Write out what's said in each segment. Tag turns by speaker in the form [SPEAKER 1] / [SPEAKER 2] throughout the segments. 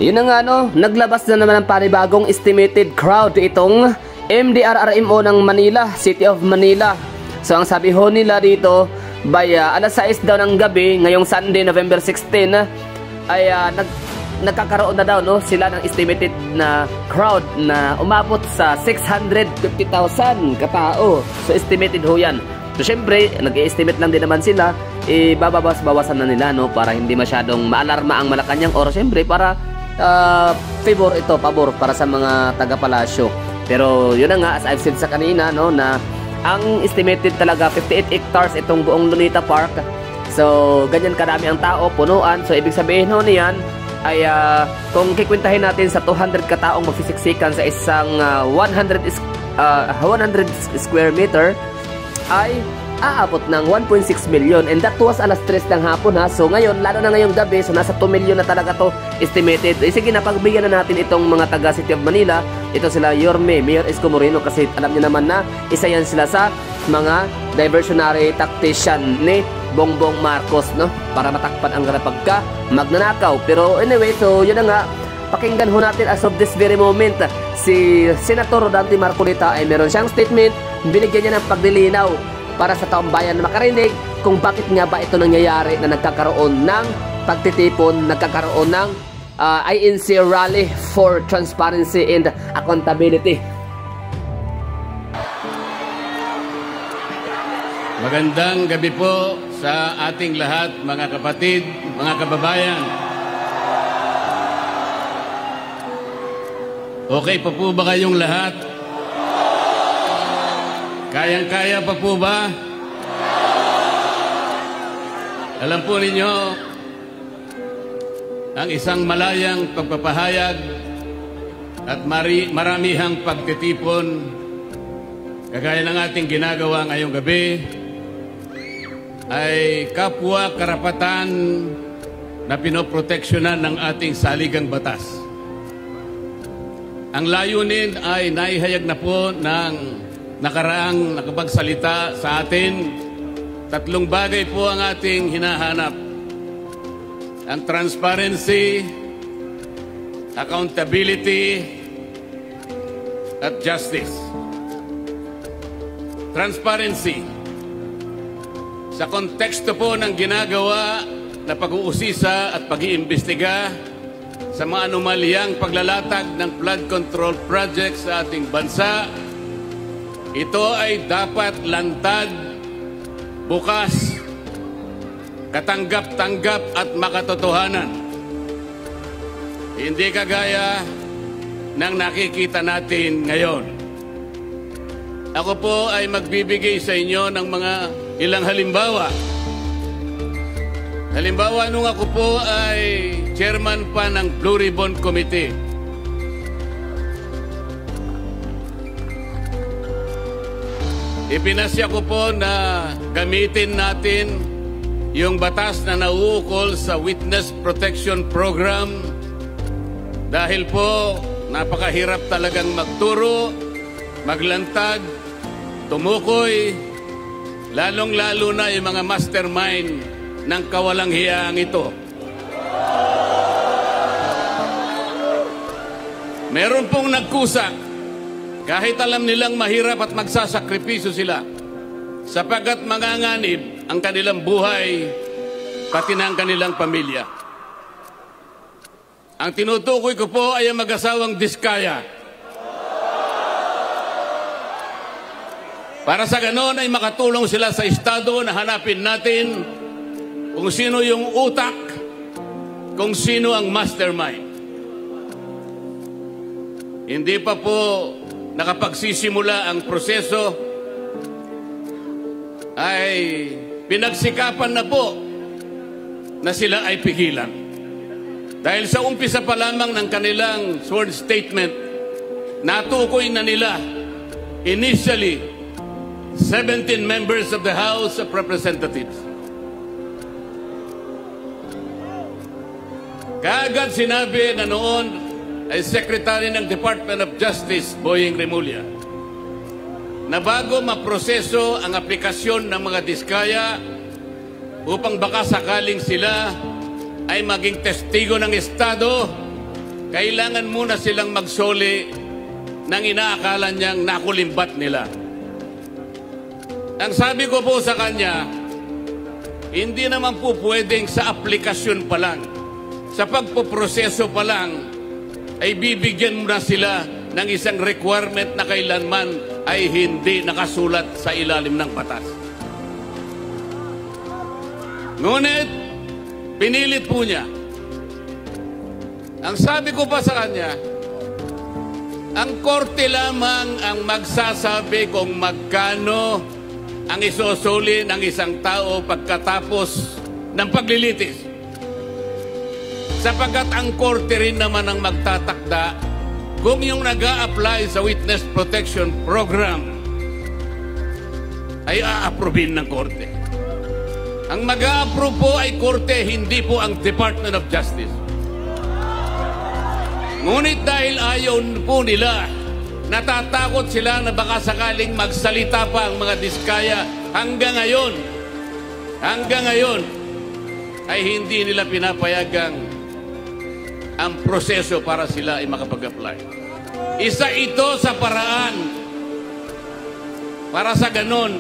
[SPEAKER 1] Yun na nga no, naglabas na naman ng panibagong estimated crowd itong MDRRMO ng Manila, City of Manila. So ang sabi ho nila dito, by alas 6 daw ng gabi, ngayong Sunday, November 16, ay nagkakaroon na daw no, sila ng estimated na crowd na umabot sa 650,000 katao. So estimated ho yan. So syempre, nag-estimate lang din naman sila, babawas-bawasan na nila no, para hindi masyadong maalarma ang Malacanang, or syempre para pabor para sa mga taga-palasyo. Pero yun na nga, as I've said sa kanina no, na ang estimated talaga 58 hectares itong buong Luneta Park. So ganyan karami ang tao, punuan. So ibig sabihin ho niyan ay kung kikwentahin natin sa 200 kataong magsisiksikan sa isang 100 square meter, ay aabot ng 1.6 million, and that was alas 3 ng hapon ha. So ngayon, lalo na ngayong gabi, so nasa 2 million na talaga to estimated. Sige na, pagbigyan na natin itong mga taga City of Manila. Ito sila Yorme, Mayor Isko Moreno, kasi alam niyo naman na isa yan sila sa mga diversionary tactician ni Bongbong Marcos no, para matakpan ang pagka magnanakaw. Pero anyway, so yun na nga, pakinggan ho natin as of this very moment. Si Senator Rodante Marcolita ay meron siyang statement, binigyan niya ng paglilinaw para sa taong bayan na makarinig kung bakit nga ba ito nangyayari na nagkakaroon ng pagtitipon, nagkakaroon ng INC Rally for Transparency and Accountability.
[SPEAKER 2] Magandang gabi po sa ating lahat, mga kapatid, mga kababayan. Okay pa po ba kayong lahat? Kayang-kaya pa po ba? Alam po ninyo, ang isang malayang pagpapahayag at maramihang pagtitipon, kagaya ng ating ginagawa ngayong gabi, ay kapwa karapatan na pinoproteksyonan ng ating saligang batas. Ang layunin ay naihayag na po ng nakaraang nakapagsalita sa atin. Tatlong bagay po ang ating hinahanap: ang transparency, accountability, at justice. Transparency. Sa konteksto po ng ginagawa na pag-uusisa at pag-iimbestiga sa mga anomalyang paglalatag ng flood control project sa ating bansa, ito ay dapat lantad, bukas, katanggap-tanggap at makatotohanan. Hindi kagaya ng nakikita natin ngayon. Ako po ay magbibigay sa inyo ng mga ilang halimbawa. Halimbawa, nung ako po ay chairman pa ng Blue Ribbon Committee, ipinasya ko po na gamitin natin yung batas na nauukol sa Witness Protection Program dahil po napakahirap talagang magturo, maglantad, tumukoy, lalong-lalo na yung mga mastermind ng kawalang hiyaang ito. Meron pong nagkusa kahit alam nilang mahirap at magsasakripisyo sila sapagkat manganganib ang kanilang buhay pati na ang kanilang pamilya. Ang tinutukoy ko po ay ang mag-asawang Diskaya. Para sa ganon ay makatulong sila sa Estado na hanapin natin kung sino yung utak, kung sino ang mastermind. Hindi pa po nakapagsisimula ang proseso, ay pinagsikapan na po na sila ay pigilan. Dahil sa umpisa pa lamang ng kanilang sworn statement, natukoy na nila initially 17 members of the House of Representatives. Kaagad sinabi na noon ay Secretary ng Department of Justice, Boying Remulla, na bago maproseso ang aplikasyon ng mga Diskaya upang baka sakaling sila ay maging testigo ng Estado, kailangan muna silang magsoli ng inaakala niyang nakulimbat nila. Ang sabi ko po sa kanya, hindi naman po pwedeng sa aplikasyon pa lang, sa pagpoproseso pa lang, ay bibigyan mo na sila ng isang requirement na kailanman ay hindi nakasulat sa ilalim ng batas. Ngunit, pinilit po niya. Ang sabi ko pa sa kanya, ang korte lamang ang magsasabi kung magkano ang isusuli ng isang tao pagkatapos ng paglilitis. Sapagkat ang korte rin naman ang magtatakda kung yung nag-a-apply sa Witness Protection Program ay a-approbin ng korte. Ang mag-a-approve po ay korte, hindi po ang Department of Justice. Ngunit dahil ayaw po nila, natatakot sila na baka sakaling magsalita pa ang mga diskaya hanggang ngayon ay hindi nila pinapayagang ang proseso para sila ay makapag-apply. Isa ito sa paraan para sa ganon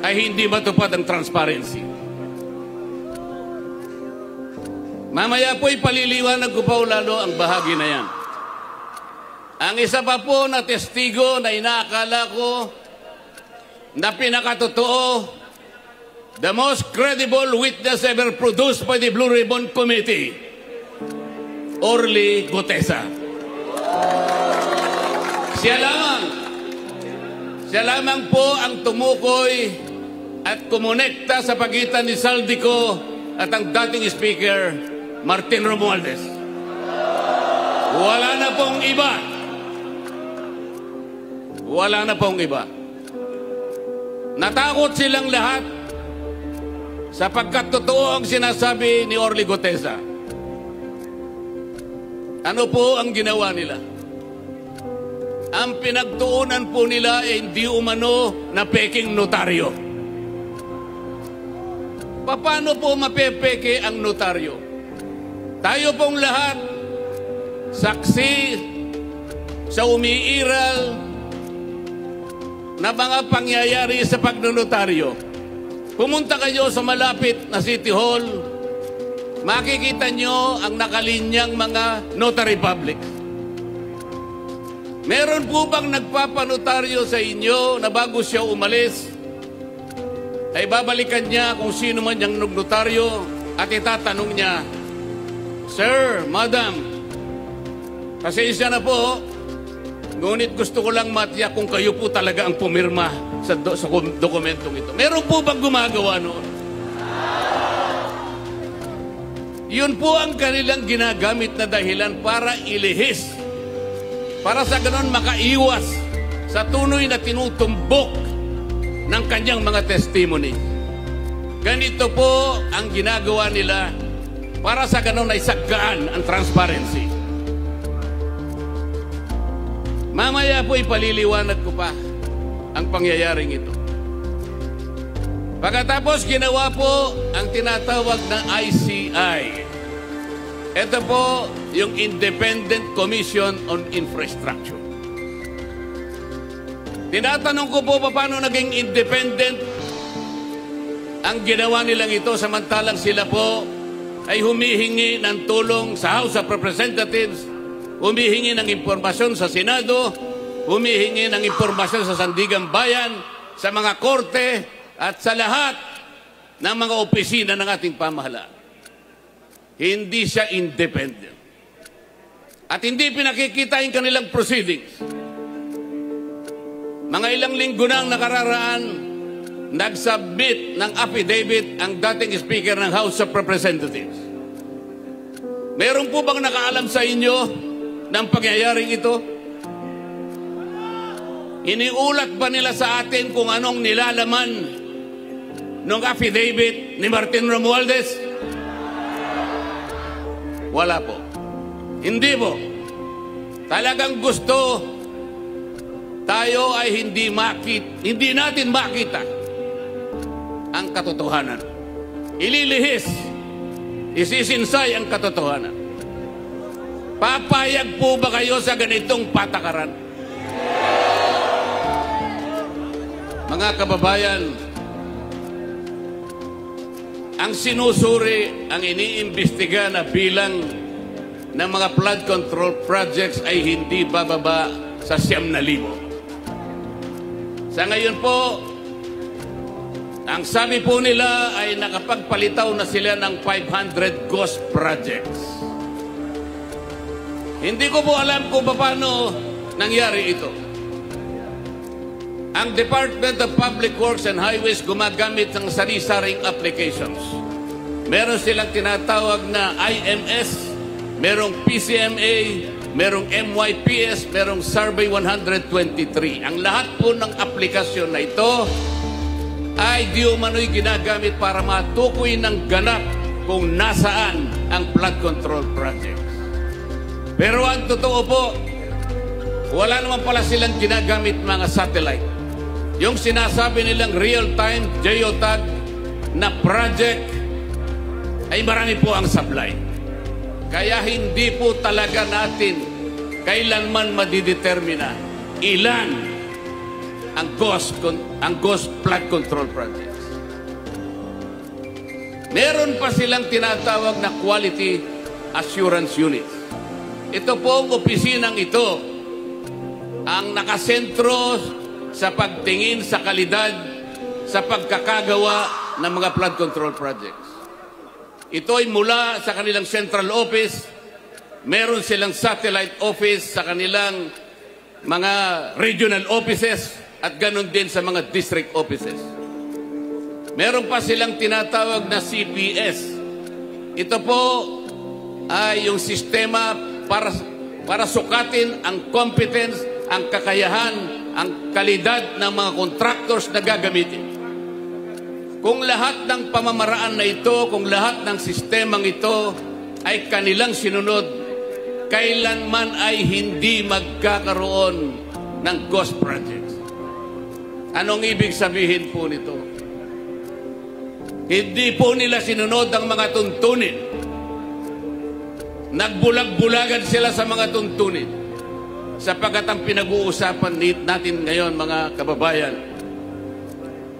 [SPEAKER 2] ay hindi matupad ang transparency. Mamaya po ipaliliwanag ko pa lalo ang bahagi na yan. Ang isa pa po na testigo na inaakala ko na pinakatotoo, the most credible witness ever produced by the Blue Ribbon Committee, Orly Gutesa. Siya lamang po ang tumukoy at kumonekta sa pagitan ni Saldico at ang dating speaker, Martin Romualdez. Wala na pong iba. Wala na pong iba. Natakot silang lahat sapagkat totoo ang sinasabi ni Orly Gutesa. Ano po ang ginawa nila? Ang pinagtuunan po nila ay hindi umano na peking notaryo. Paano po mapepeke ang notaryo? Tayo pong lahat, saksi sa umiiral na mga pangyayari sa pagnonotaryo. Pumunta kayo sa malapit na City Hall, makikita nyo ang nakalinyang mga notary public. Meron po bang nagpapanotaryo sa inyo na bago siya umalis, ay babalikan niya kung sino man yung notaryo at itatanong niya, Sir, Madam, pasensya na po, ngunit gusto ko lang matiyak kung kayo po talaga ang pumirma sa dokumentong ito. Meron po bang gumagawa noon? Yun po ang kanilang ginagamit na dahilan para ilihis. Para sa ganon makaiwas sa tunay na tinutumbok ng kanyang mga testimony. Ganito po ang ginagawa nila para sa ganon ay saggaan ang transparency. Mamaya po ipaliliwanag ko pa ang pangyayaring ito. Pagkatapos ginawa po ang tinatawag na ICI. Ito po yung Independent Commission on Infrastructure. Tinatanong ko po paano naging independent ang ginawa nilang ito samantalang sila po ay humihingi ng tulong sa House of Representatives, humihingi ng impormasyon sa Senado, humihingi ng impormasyon sa Sandigan Bayan, sa mga korte, at sa lahat ng mga opisina ng ating pamahalaan. Hindi siya independent. At hindi pinakikita yung kanilang proceedings. Mga ilang linggo nang nakararaan, nag-submit ng affidavit ang dating Speaker ng House of Representatives. Meron po bang nakaalam sa inyo ng pangyayaring ito? Iniulat ba nila sa atin kung anong nilalaman ng affidavit ni Martin Romualdez? Wala po. Hindi po. Talagang gusto tayo ay hindi natin makita ang katotohanan. Ililihis, isisinsay ang katotohanan. Papayag po ba kayo sa ganitong patakaran? Mga kababayan, ang sinusuri, ang iniimbestiga na bilang ng mga flood control projects ay hindi bababa sa 9,000. Sa ngayon po, ang sabi po nila ay nakapagpalitaw na sila ng 500 ghost projects. Hindi ko po alam kung paano nangyari ito. Ang Department of Public Works and Highways gumagamit ng sari-saring applications. Meron silang tinatawag na IMS, merong PCMA, merong MYPS, merong Survey 123. Ang lahat po ng aplikasyon na ito ay di umano'y ginagamit para matukoy ng ganap kung nasaan ang flood control projects. Pero ang totoo po, wala naman pala silang ginagamit mga satellite. Yung sinasabi nilang real-time geotag na project ay marami po ang supply. Kaya hindi po talaga natin kailanman madidetermina ilan ang ghost flood control projects. Meron pa silang tinatawag na quality assurance units. Ito pong opisinang ito ang nakasentro sa pagtingin sa kalidad sa pagkakagawa ng mga flood control projects. Ito ay mula sa kanilang central office, meron silang satellite office sa kanilang mga regional offices at ganun din sa mga district offices. Meron pa silang tinatawag na CPS. Ito po ay yung sistema para sukatin ang competence, ang kakayahan, ang kalidad ng mga contractors na gagamitin. Kung lahat ng pamamaraan na ito, kung lahat ng sistemang ito ay kanilang sinunod, kailanman ay hindi magkakaroon ng ghost projects. Anong ibig sabihin po nito? Hindi po nila sinunod ang mga tuntunin. Nagbulag-bulagan sila sa mga tuntunin. Sapagkat ang pinag-uusapan natin ngayon, mga kababayan,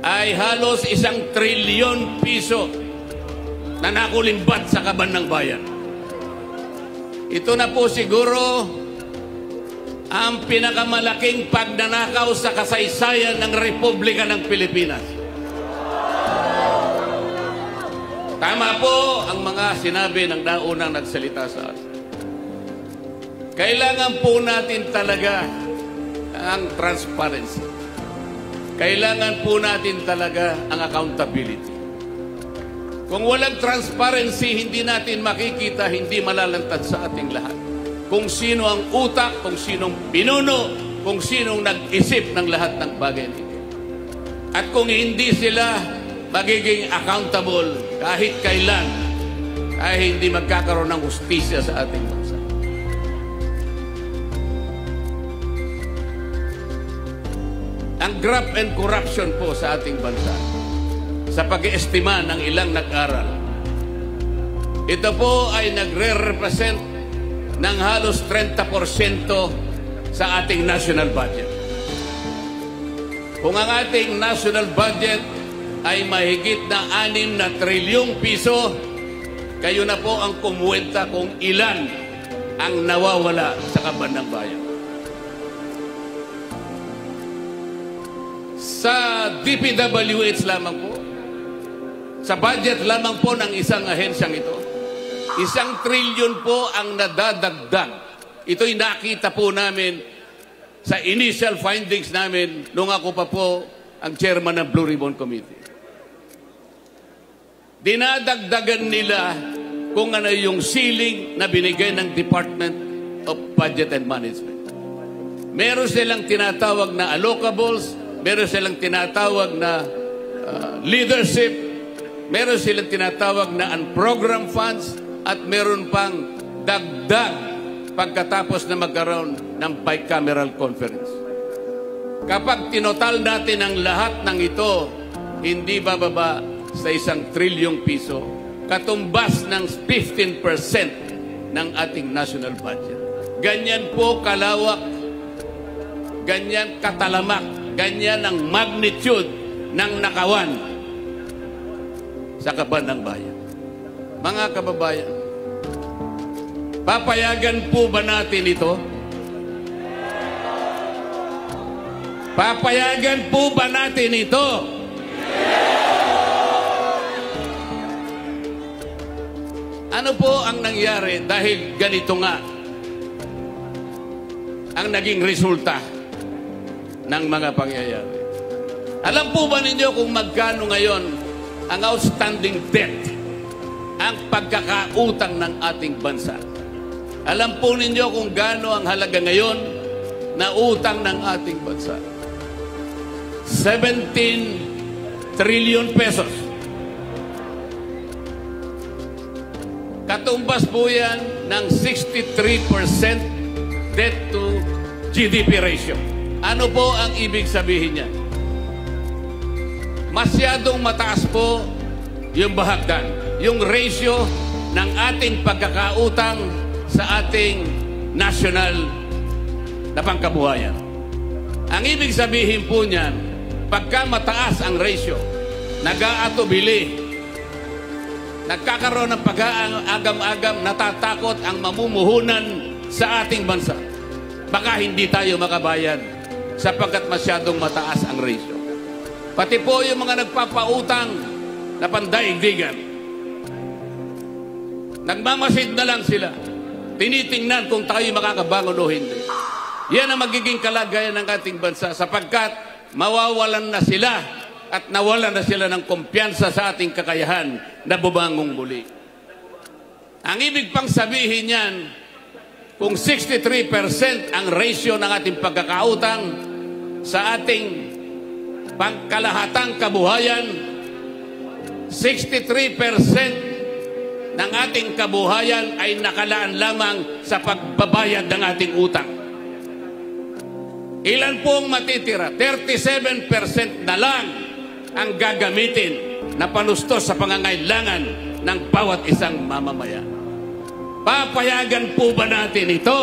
[SPEAKER 2] ay halos 1 trilyon piso na nakulimbat sa kaban ng bayan. Ito na po siguro ang pinakamalaking pagnanakaw sa kasaysayan ng Republika ng Pilipinas. Tama po ang mga sinabi ng naunang nagsalita sa atin. Kailangan po natin talaga ang transparency. Kailangan po natin talaga ang accountability. Kung walang transparency, hindi natin makikita, hindi malalantad sa ating lahat. Kung sino ang utak, kung sinong pinuno, kung sinong nag-isip ng lahat ng bagay nito. At kung hindi sila magiging accountable kahit kailan, ay hindi magkakaroon ng hustisya sa ating bansa. Ang graft and corruption po sa ating bansa, sa pag-iestima ng ilang nag-aral, ito po ay nagre-represent ng halos 30% sa ating national budget. Kung ang ating national budget ay mahigit na 6 na trilyong piso, kayo na po ang kumuwenta kung ilan ang nawawala sa kaban ng bayan. Sa DPWH lamang po, sa budget lamang po ng isang ahensyang ito, 1 trilyon po ang nadadagdag. Ito'y nakita po namin sa initial findings namin nung ako pa po ang chairman ng Blue Ribbon Committee. Dinadagdagan nila kung ano yung ceiling na binigay ng Department of Budget and Management. Meron silang tinatawag na allocables, meron silang tinatawag na leadership, meron silang tinatawag na unprogrammed funds, at meron pang dagdag pagkatapos na magkaroon ng bicameral conference. Kapag tinotal natin ang lahat ng ito, hindi bababa sa 1 trilyong piso, katumbas ng 15% ng ating national budget. Ganyan po kalawak, ganyan katalamak, ganyan ang magnitude ng nakawan sa kaban ng bayan. Mga kababayan, papayagan po ba natin ito? Papayagan po ba natin ito? Ano po ang nangyari dahil ganito nga ang naging resulta ng mga pangyayari? Alam po ba ninyo kung magkano ngayon ang outstanding debt, ang pagkakautang ng ating bansa? Alam po ninyo kung gaano ang halaga ngayon na utang ng ating bansa? 17 trillion pesos. Katumbas po yan ng 63% debt to GDP ratio. Ano po ang ibig sabihin niyan? Masyadong mataas po yung bahagdan, yung ratio ng ating pagkakautang sa ating national na pangkabuhayan. Ang ibig sabihin po niyan, pagka mataas ang ratio, nag-aatubili, nagkakaroon ng pag-aagam-agam, natatakot ang mamumuhunan sa ating bansa. Baka hindi tayo makabayad sapagkat masyadong mataas ang ratio. Pati po yung mga nagpapautang na pandaigdigan, nagmamasid na lang sila. Tinitingnan kung tayo makakabangon o hindi. Yan ang magiging kalagayan ng ating bansa sapagkat mawawalan na sila at nawalan na sila ng kumpiyansa sa ating kakayahan na bumangong muli. Ang ibig pang sabihin yan, kung 63% ang ratio ng ating pagkakautang sa ating pangkalahatang kabuhayan, 63% ng ating kabuhayan ay nakalaan lamang sa pagbabayad ng ating utang. Ilan po ang matitira? 37% na lang ang gagamitin na panustos sa pangangailangan ng bawat isang mamamayan. Papayagan po ba natin ito?